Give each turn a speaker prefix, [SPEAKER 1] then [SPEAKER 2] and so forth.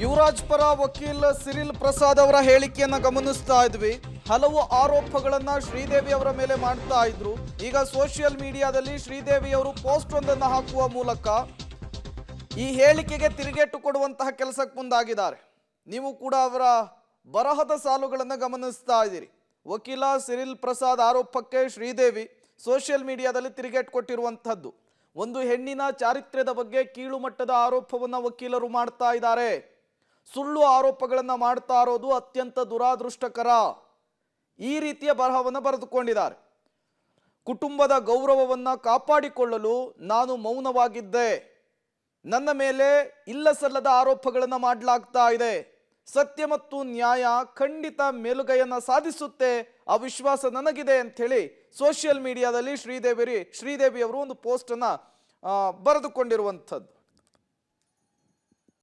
[SPEAKER 1] ಯುವರಾಜ್ ಪರ ವಕೀಲ ಸಿರಿಲ್ ಪ್ರಸಾದ್ ಅವರ ಹೇಳಿಕೆಯನ್ನು ಗಮನಿಸ್ತಾ ಇದ್ವಿ. ಹಲವು ಆರೋಪಗಳನ್ನ ಶ್ರೀದೇವಿ ಅವರ ಮೇಲೆ ಮಾಡ್ತಾ ಇದ್ರು. ಈಗ ಸೋಷಿಯಲ್ ಮೀಡಿಯಾದಲ್ಲಿ ಶ್ರೀದೇವಿ ಅವರು ಪೋಸ್ಟ್ ಒಂದನ್ನು ಹಾಕುವ ಮೂಲಕ ಈ ಹೇಳಿಕೆಗೆ ತಿರುಗೇಟು ಕೊಡುವಂತಹ ಕೆಲಸಕ್ಕೆ ಮುಂದಾಗಿದ್ದಾರೆ. ನೀವು ಕೂಡ ಅವರ ಬರಹದ ಸಾಲುಗಳನ್ನು ಗಮನಿಸ್ತಾ ಇದ್ದೀರಿ. ವಕೀಲ ಸಿರಿಲ್ ಪ್ರಸಾದ್ ಆರೋಪಕ್ಕೆ ಶ್ರೀದೇವಿ ಸೋಷಿಯಲ್ ಮೀಡಿಯಾದಲ್ಲಿ ತಿರುಗೇಟು ಕೊಟ್ಟಿರುವಂತಹದ್ದು. ಒಂದು ಹೆಣ್ಣಿನ ಚಾರಿತ್ರ್ಯದ ಬಗ್ಗೆ ಕೀಳು ಮಟ್ಟದ ಆರೋಪವನ್ನು ವಕೀಲರು ಮಾಡ್ತಾ ಇದ್ದಾರೆ. ಸುಳ್ಳು ಆರೋಪಗಳನ್ನು ಮಾಡ್ತಾ ಇರೋದು ಅತ್ಯಂತ ದುರಾದೃಷ್ಟಕರ. ಈ ರೀತಿಯ ಬರಹವನ್ನು ಬರೆದುಕೊಂಡಿದ್ದಾರೆ. ಕುಟುಂಬದ ಗೌರವವನ್ನು ಕಾಪಾಡಿಕೊಳ್ಳಲು ನಾನು ಮೌನವಾಗಿದ್ದೆ. ನನ್ನ ಮೇಲೆ ಇಲ್ಲಸಲ್ಲದ ಆರೋಪಗಳನ್ನು ಮಾಡಲಾಗ್ತಾ ಇದೆ. ಸತ್ಯ ಮತ್ತು ನ್ಯಾಯ ಖಂಡಿತ ಮೇಲುಗೈಯನ್ನು ಸಾಧಿಸುತ್ತೆ, ಆ ವಿಶ್ವಾಸ ನನಗಿದೆ ಅಂತ ಹೇಳಿ ಸೋಷಿಯಲ್ ಮೀಡಿಯಾದಲ್ಲಿ ಶ್ರೀದೇವಿ ಅವರು ಒಂದು ಪೋಸ್ಟ್ ಅನ್ನ ಬರೆದುಕೊಂಡಿರುವಂಥದ್ದು.